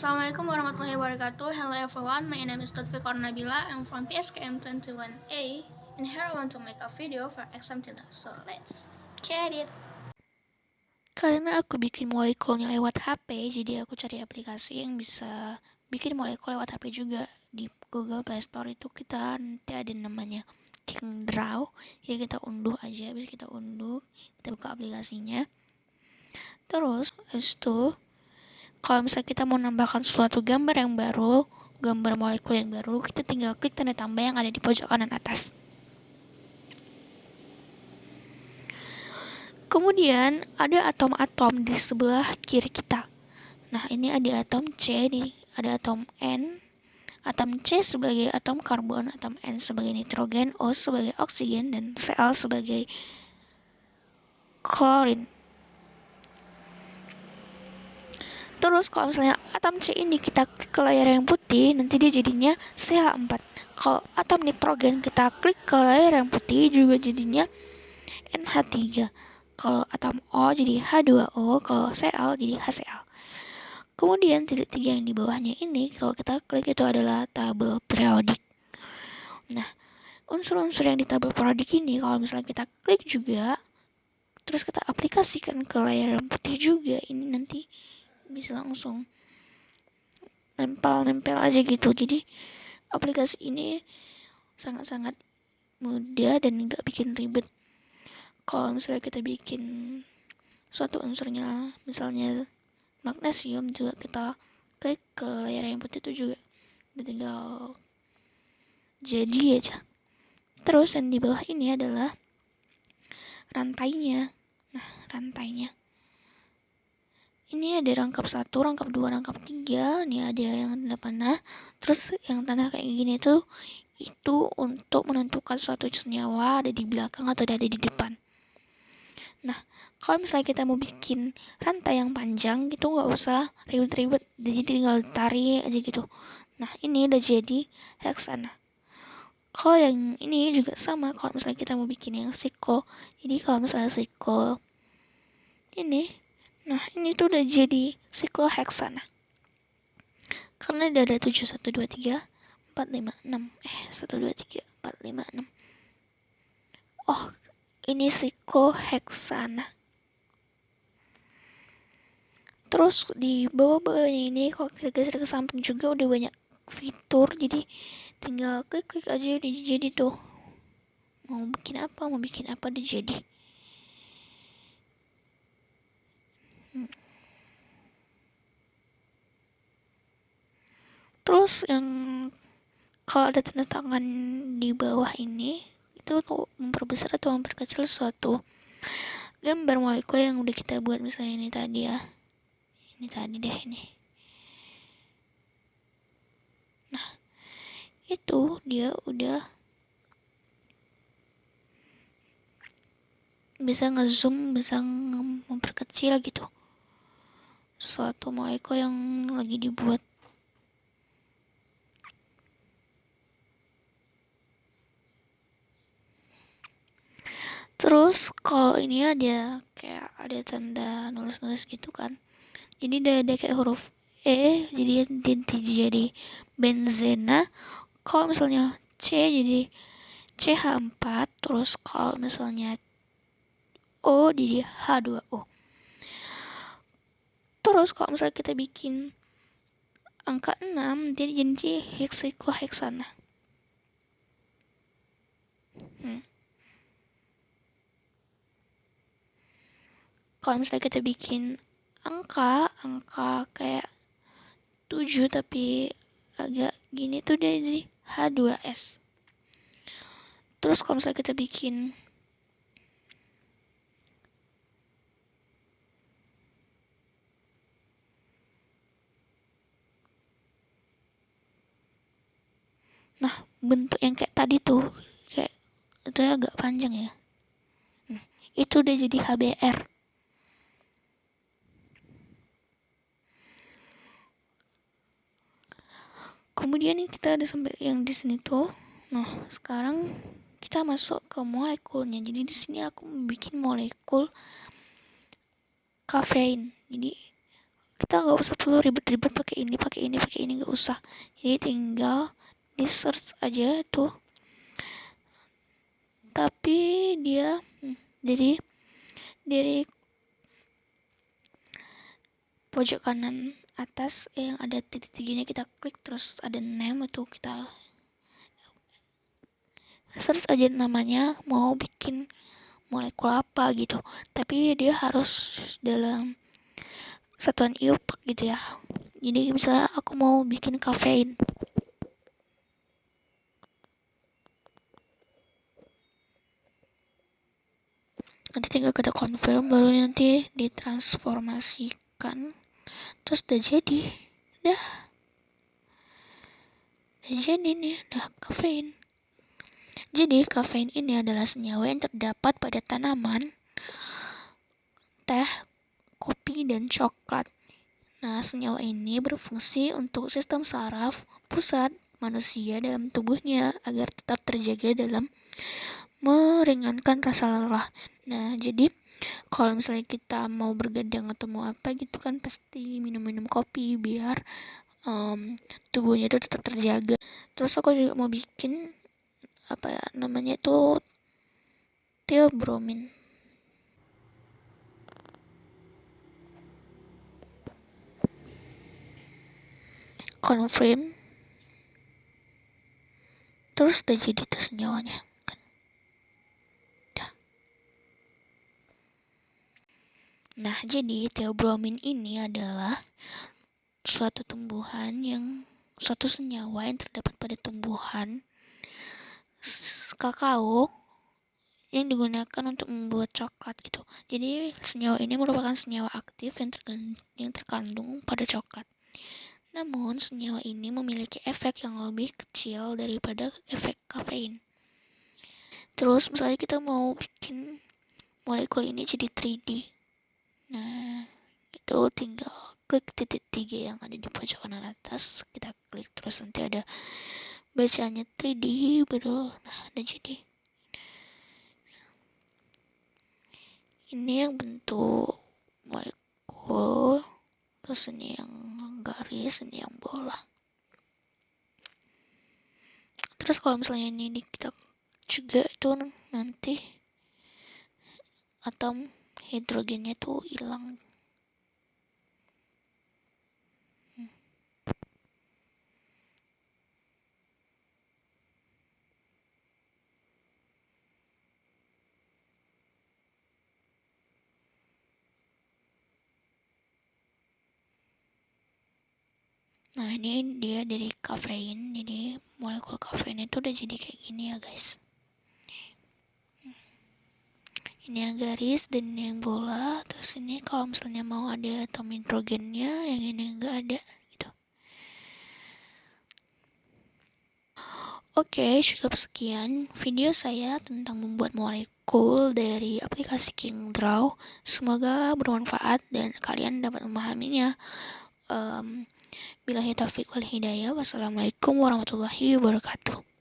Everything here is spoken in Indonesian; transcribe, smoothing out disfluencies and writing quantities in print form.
Assalamualaikum warahmatullahi wabarakatuh. Hello everyone, my name is Lutfi Nabila. I'm from PSKM 21A, and here I want to make a video for exam today. So let's get it. Karena aku bikin molekulnya lewat HP, jadi aku cari aplikasi yang bisa bikin molekul lewat HP juga. Di Google Play Store itu kita nanti ada namanya KingDraw, ya kita unduh aja, bisa kita unduh, kita buka aplikasinya. Terus habis itu kalau misalnya kita mau nambahkan suatu gambar yang baru, gambar molekul yang baru, kita tinggal klik tanda tambah yang ada di pojok kanan atas. Kemudian ada atom-atom di sebelah kiri kita. Nah, ini ada atom C nih, ada atom N. Atom C sebagai atom karbon, atom N sebagai nitrogen, O sebagai oksigen, dan Cl sebagai klorin. Terus kalau misalnya atom C ini kita klik ke layar yang putih, nanti dia jadinya CH4. Kalau atom nitrogen kita klik ke layar yang putih, juga jadinya NH3. Kalau atom O jadi H2O, kalau Cl jadi HCl. Kemudian titik 3 yang di bawahnya ini, kalau kita klik itu adalah tabel periodik. Nah, unsur-unsur yang di tabel periodik ini, kalau misalnya kita klik juga, terus kita aplikasikan ke layar yang putih juga, ini nanti bisa langsung nempel aja gitu. Jadi aplikasi ini sangat-sangat mudah dan nggak bikin ribet. Kalau misalnya kita bikin suatu unsurnya, misalnya magnesium, juga kita klik ke layar yang putih itu juga udah tinggal jadi aja. Terus yang di bawah ini adalah rantainya. Nah, rantainya ini ada rangkap 1, rangkap 2, rangkap 3. Ini ada yang tanda panah. Terus yang tanda kayak gini tuh itu untuk menentukan suatu senyawa ada di belakang atau ada di depan. Nah, kalau misalnya kita mau bikin rantai yang panjang gitu nggak usah ribet-ribet, jadi tinggal tarik aja gitu. Nah, ini udah jadi heksana. Kalau yang ini juga sama, kalau misalnya kita mau bikin yang siklo, jadi kalau misalnya siklo ini, nah ini tuh udah jadi sikloheksana. Karena dia ada 7, 1, 2, 3, 4, 5, 6. 1, 2, 3, 4, 5, 6. Oh, ini sikloheksana. Terus di bawah-bawahnya ini kalau kita geser ke samping juga udah banyak fitur. Jadi tinggal klik-klik aja udah jadi tuh. Mau bikin apa udah jadi. Terus yang kalau ada tanda tangan di bawah ini itu tuh memperbesar atau memperkecil suatu gambar molekul yang udah kita buat. Misalnya ini tadi ya, ini tadi deh ini. Nah, itu dia udah bisa ngezoom, bisa memperkecil gitu suatu molekul yang lagi dibuat. Terus kalau ini ada kayak ada tanda nulis-nulis gitu kan, jadi ada kayak huruf E, jadi jadi benzena. Kalau misalnya C jadi CH4. Terus kalau misalnya O jadi H2O. Terus kalau misalnya kita bikin angka 6, dia jadi sikloheksana. Kalau misalnya kita bikin angka kayak 7 tapi agak gini tuh dia jadi H2S. Terus kalau misalnya kita bikin bentuk yang kayak tadi tuh, kayak itu agak panjang ya, itu udah jadi HBr. Kemudian kita ada sampai yang di sini tuh. Nah, sekarang kita masuk ke molekulnya. Jadi di sini aku bikin molekul kafein. Jadi kita nggak usah perlu ribet-ribet pakai ini nggak usah. Jadi tinggal di search aja tuh. Tapi dia jadi dari pojok kanan atas yang ada titik tiganya kita klik, terus ada name itu kita search aja namanya, mau bikin molekul apa gitu, tapi dia harus dalam satuan IUPAC gitu ya. Jadi misalnya aku mau bikin kafein, nanti tinggal kita confirm, baru nanti ditransformasikan, terus udah jadi nih, udah kafein. Jadi kafein ini adalah senyawa yang terdapat pada tanaman, teh, kopi, dan coklat. Nah, senyawa ini berfungsi untuk sistem saraf pusat manusia dalam tubuhnya agar tetap terjaga dalam meringankan rasa lelah. Nah, jadi kalau misalnya kita mau bergadang atau mau apa gitu kan pasti minum-minum kopi biar tubuhnya itu tetap terjaga. Terus aku juga mau bikin apa ya namanya itu theobromin. Confirm. Terus udah jadi tuh senyawanya kan. Dah. Nah, jadi theobromin ini adalah suatu senyawa yang terdapat pada tumbuhan kakao yang digunakan untuk membuat coklat gitu. Jadi senyawa ini merupakan senyawa aktif yang terkandung pada coklat. Namun senyawa ini memiliki efek yang lebih kecil daripada efek kafein. Terus misalnya kita mau bikin molekul ini jadi 3D. Nah, itu tinggal klik titik 3 yang ada di pojok kanan atas, kita klik terus nanti ada bacanya 3D baru udah jadi. Ini yang bentuk molekul, terus ini yang garis, ini yang bola. Terus kalau misalnya ini kita juga itu nanti atom hidrogennya tuh hilang. Nah, ini dia dari kafein, jadi molekul kafein itu udah jadi kayak gini ya guys. Ini yang garis dan ini yang bola. Terus ini kalau misalnya mau ada atom hidrogennya, yang ini enggak ada gitu. Oke, cukup sekian video saya tentang membuat molekul dari aplikasi KingDraw. Semoga bermanfaat dan kalian dapat memahaminya. Billahi taufiq wal hidayah. Wassalamualaikum warahmatullahi wabarakatuh.